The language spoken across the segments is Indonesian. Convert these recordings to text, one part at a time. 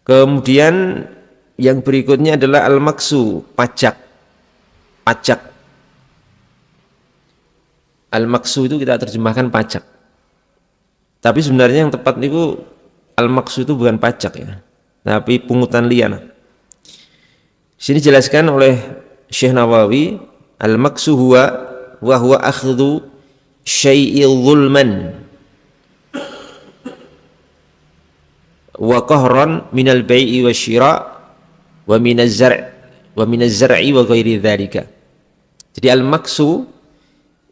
Kemudian yang berikutnya adalah al-maksu, pajak. Pajak. Al-maksu itu kita terjemahkan pajak. Tapi sebenarnya yang tepat itu al-maksu itu bukan pajak ya, tapi pungutan liar. Sini jelaskan oleh Syekh Nawawi, al-maksu huwa wa huwa akhdhu syai'i zulman wa qahran minal bai'i wasyira' wa minaz zar'i wa ghairi dzalika. Jadi al-maksu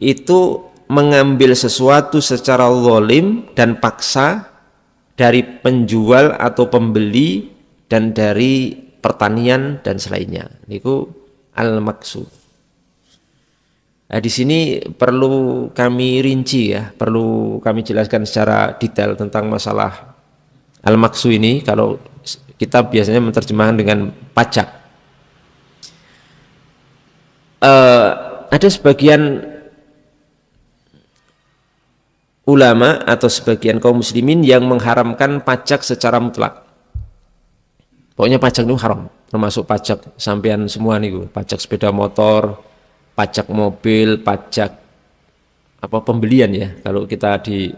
itu mengambil sesuatu secara zalim dan paksa dari penjual atau pembeli dan dari pertanian dan selainnya. Itu al-maksu. Nah, di sini perlu kami rinci ya, perlu kami jelaskan secara detail tentang masalah al-maksu ini. Kalau kita biasanya menerjemahkan dengan pajak. Ada sebagian ulama atau sebagian kaum muslimin yang mengharamkan pajak secara mutlak. Pokoknya pajak itu haram, termasuk pajak sampean semua nih, pajak sepeda motor, pajak mobil, pajak apa pembelian ya. Kalau kita di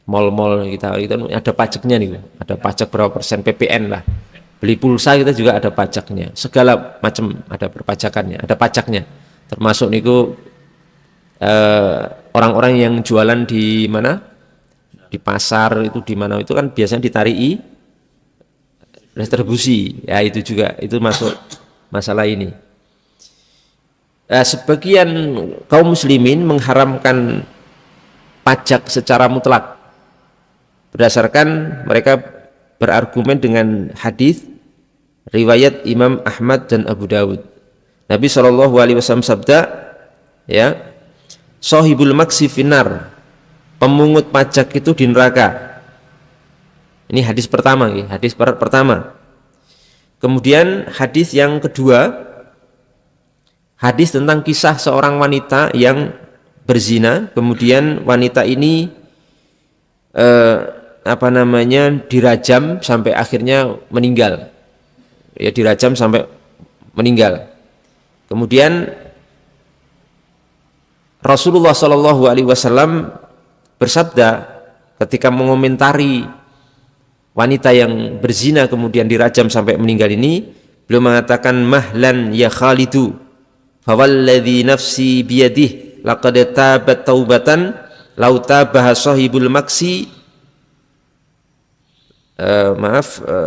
mal-mal kita ada pajaknya nih, ada pajak berapa persen PPN lah. Beli pulsa kita juga ada pajaknya, segala macam ada perpajakannya, ada pajaknya. Termasuk niku orang-orang yang jualan di mana, di pasar itu, di mana itu kan biasanya ditariki retribusi ya, itu juga itu masuk masalah ini. Sebagian kaum muslimin mengharamkan pajak secara mutlak berdasarkan mereka berargumen dengan hadis riwayat Imam Ahmad dan Abu Dawud. Nabi SAW sabda ya, sahibul maksi finar, pemungut pajak itu di neraka. Ini hadis pertama, hadis pertama. Kemudian hadis yang kedua, hadis tentang kisah seorang wanita yang berzina. Kemudian wanita ini dirajam sampai akhirnya meninggal. Ya, dirajam sampai meninggal. Kemudian Rasulullah Shallallahu Alaihi Wasallam bersabda ketika mengomentari wanita yang berzina kemudian dirajam sampai meninggal ini, beliau mengatakan mahlan ya Khalidu, fawalladzi nafsi biyadih, laqad tabat taubatan, lau tabaha sahibul maksi,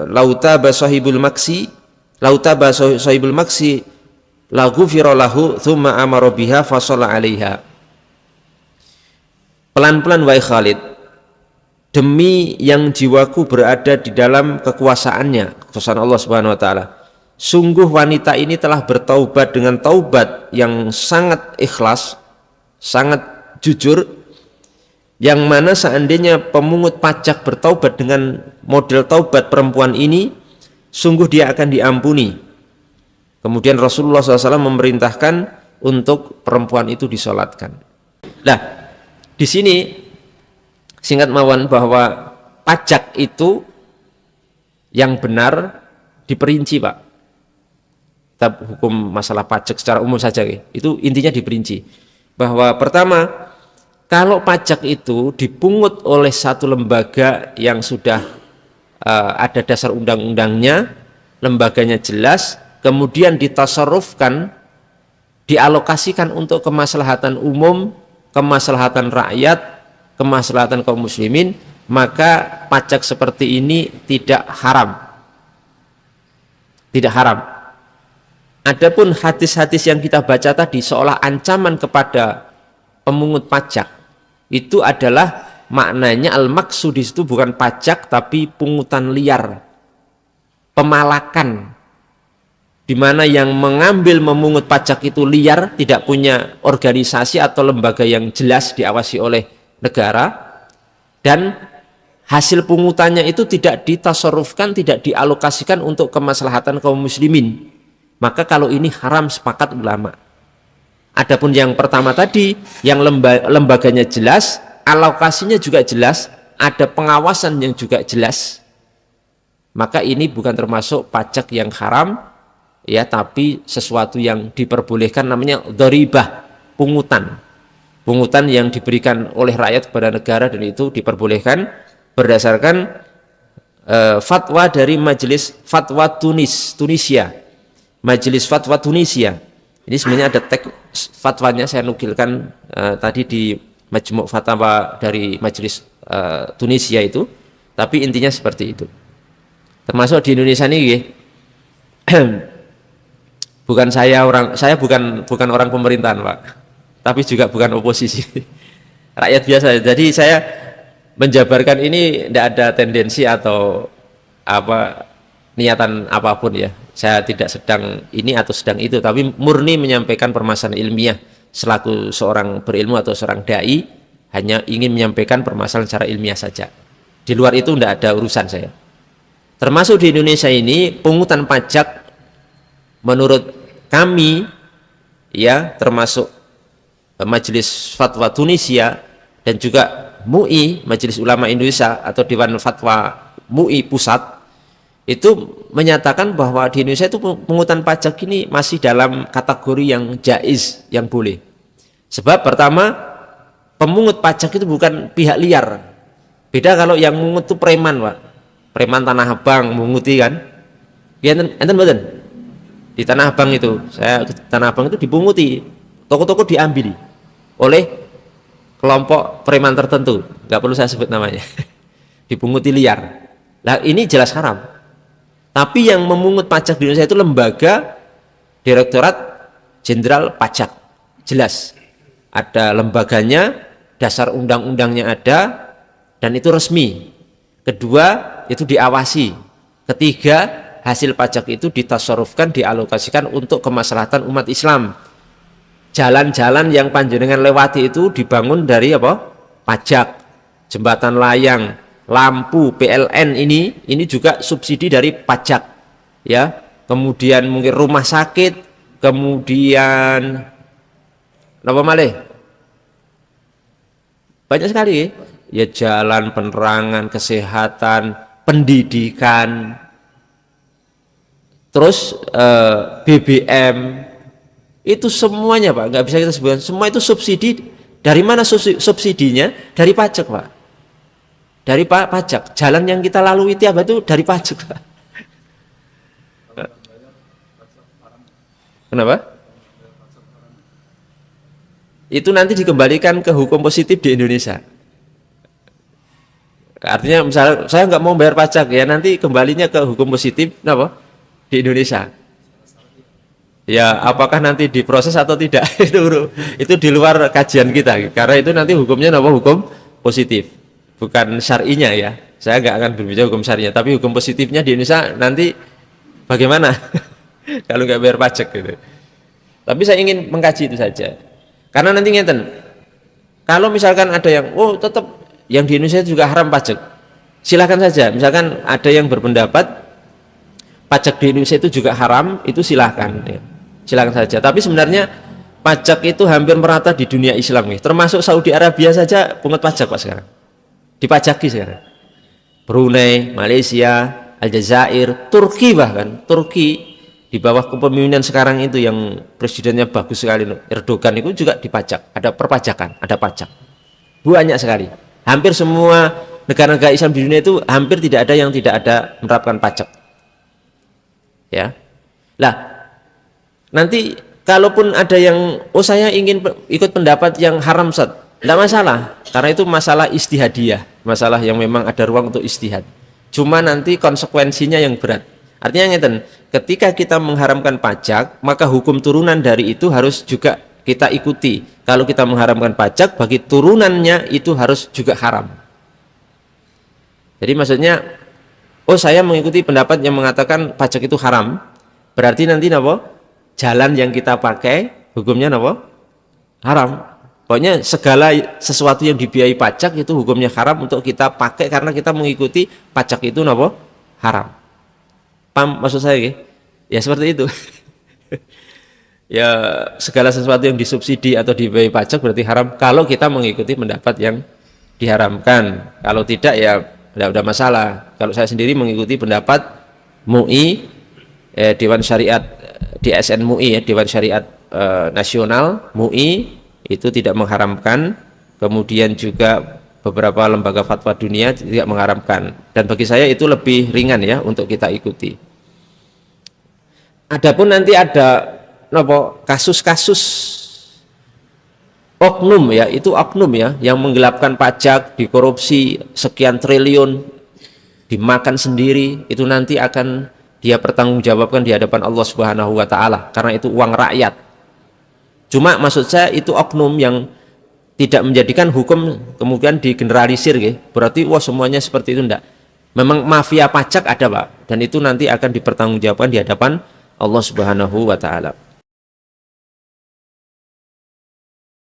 lau taba sahibul maksi, lau taba sahibul maksi, la ghufira lahu thumma amara biha fa shalla 'alaiha. Pelan-pelan wahai Khalid, demi yang jiwaku berada di dalam kekuasaan Allah Subhanahu wa taala, sungguh wanita ini telah bertaubat dengan taubat yang sangat ikhlas, sangat jujur, yang mana seandainya pemungut pajak bertaubat dengan model taubat perempuan ini, sungguh dia akan diampuni. Kemudian Rasulullah SAW memerintahkan untuk perempuan itu disolatkan. Nah, di sini singkat mawon bahwa pajak itu yang benar diperinci, Pak. Kita hukum masalah pajak secara umum saja, itu intinya diperinci. Bahwa pertama, kalau pajak itu dipungut oleh satu lembaga yang sudah ada dasar undang-undangnya, lembaganya jelas, kemudian ditasarrufkan, dialokasikan untuk kemaslahatan umum, kemaslahatan rakyat, kemaslahatan kaum muslimin, maka pajak seperti ini tidak haram. Tidak haram. Adapun hadis-hadis yang kita baca tadi seolah ancaman kepada pemungut pajak, itu adalah maknanya al-maksud di situ bukan pajak tapi pungutan liar, pemalakan, di mana yang mengambil memungut pajak itu liar, tidak punya organisasi atau lembaga yang jelas diawasi oleh negara, dan hasil pungutannya itu tidak ditasarrufkan, tidak dialokasikan untuk kemaslahatan kaum muslimin. Maka kalau ini haram sepakat ulama. Adapun yang pertama tadi, yang lembaganya jelas, alokasinya juga jelas, ada pengawasan yang juga jelas, maka ini bukan termasuk pajak yang haram, ya, tapi sesuatu yang diperbolehkan, namanya dharibah, pungutan yang diberikan oleh rakyat kepada negara, dan itu diperbolehkan berdasarkan fatwa dari Majelis Fatwa Tunisia. Majelis Fatwa Tunisia ini sebenarnya ada teks fatwanya, saya nukilkan tadi di Majmu' Fatwa dari Majelis Tunisia itu, tapi intinya seperti itu. Termasuk di Indonesia ini saya bukan orang pemerintahan, Pak, tapi juga bukan oposisi, rakyat biasa. Jadi saya menjabarkan ini tidak ada tendensi atau niatan apapun, ya. Saya tidak sedang ini atau sedang itu, tapi murni menyampaikan permasalahan ilmiah selaku seorang berilmu atau seorang dai, hanya ingin menyampaikan permasalahan secara ilmiah saja. Di luar itu tidak ada urusan saya. Termasuk di Indonesia ini pungutan pajak menurut kami, ya, termasuk Majelis Fatwa Tunisia dan juga MUI, Majelis Ulama Indonesia atau Dewan Fatwa MUI Pusat, itu menyatakan bahwa di Indonesia itu pungutan pajak ini masih dalam kategori yang jaiz, yang boleh. Sebab pertama, pemungut pajak itu bukan pihak liar. Beda kalau yang mungut itu preman, Pak. Preman Tanah Abang munguti kan. Ya, enten mboten? Di Tanah Abang itu, saya ke Tanah Abang itu dipunguti. Toko-toko diambil oleh kelompok preman tertentu, nggak perlu saya sebut namanya. Dipunguti liar. Nah, ini jelas haram. Tapi yang memungut pajak di Indonesia itu lembaga Direktorat Jenderal Pajak. Jelas. Ada lembaganya, dasar undang-undangnya ada, dan itu resmi. Kedua, itu diawasi. Ketiga, hasil pajak itu ditasarufkan, dialokasikan untuk kemaslahatan umat Islam. Jalan-jalan yang panjenengan lewati itu dibangun dari pajak. Jembatan layang, lampu, PLN ini juga subsidi dari pajak, ya. Kemudian mungkin rumah sakit, kemudian apa malih? Banyak sekali, ya, jalan, penerangan, kesehatan, pendidikan, terus BBM, itu semuanya, Pak, nggak bisa kita sebutkan. Semua itu subsidi. Dari mana subsidinya? Dari pajak, Pak. Dari pajak. Jalan yang kita lalui tiap hari itu dari pajak, Pak. Kenapa? Itu nanti dikembalikan ke hukum positif di Indonesia. Artinya misalnya saya nggak mau bayar pajak, ya, nanti kembalinya ke hukum positif di Indonesia. Ya, apakah nanti diproses atau tidak itu di luar kajian kita, karena itu nanti hukumnya hukum positif, bukan syar'inya, ya. Saya nggak akan berbicara hukum syar'inya, tapi hukum positifnya di Indonesia nanti bagaimana kalau nggak bayar pajak gitu. Tapi saya ingin mengkaji itu saja, karena nanti ngeten, kalau misalkan ada yang tetap yang di Indonesia juga haram pajak, silahkan saja. Misalkan ada yang berpendapat pajak di Indonesia itu juga haram, itu silahkan, ya. Silahkan saja. Tapi sebenarnya pajak itu hampir merata di dunia Islam, ya. Termasuk Saudi Arabia saja pungut pajak, Pak, sekarang. Dipajaki sekarang. Brunei, Malaysia, Aljazair, Turki, bahkan Turki di bawah kepemimpinan sekarang itu yang presidennya bagus sekali, Erdogan, itu juga dipajak, ada perpajakan, ada pajak. Banyak sekali. Hampir semua negara-negara Islam di dunia itu hampir tidak ada yang tidak ada menerapkan pajak. Ya. Lah, nanti kalaupun ada yang saya ingin ikut pendapat yang haram, Ustaz, tidak masalah, karena itu masalah ijtihadiyah, masalah yang memang ada ruang untuk ijtihad. Cuma nanti konsekuensinya yang berat. Artinya ngeten, ketika kita mengharamkan pajak, maka hukum turunan dari itu harus juga kita ikuti. Kalau kita mengharamkan pajak, bagi turunannya itu harus juga haram. Jadi maksudnya, saya mengikuti pendapat yang mengatakan pajak itu haram, berarti nanti jalan yang kita pakai hukumnya haram. Pokoknya segala sesuatu yang dibiayai pajak itu hukumnya haram untuk kita pakai, karena kita mengikuti pajak itu haram. Paham maksud saya, ya? Ya seperti itu. Ya, segala sesuatu yang disubsidi atau dibiayai pajak berarti haram kalau kita mengikuti pendapat yang diharamkan. Kalau tidak, ya tidak ada masalah. Kalau saya sendiri mengikuti pendapat MUI, Dewan Syariat DSN MUI, Dewan Syariat Nasional MUI, itu tidak mengharamkan. Kemudian juga beberapa lembaga fatwa dunia tidak mengharamkan, dan bagi saya itu lebih ringan ya untuk kita ikuti. Adapun nanti ada kasus-kasus oknum ya, itu oknum ya, yang menggelapkan pajak, dikorupsi sekian triliun, dimakan sendiri, itu nanti akan dia pertanggungjawabkan di hadapan Allah Subhanahu wa taala, karena itu uang rakyat. Cuma maksud saya itu oknum yang tidak menjadikan hukum kemudian digeneralisir gitu. Berarti wah semuanya seperti itu, enggak. Memang mafia pajak ada, Pak, dan itu nanti akan dipertanggungjawabkan di hadapan Allah Subhanahu wa taala.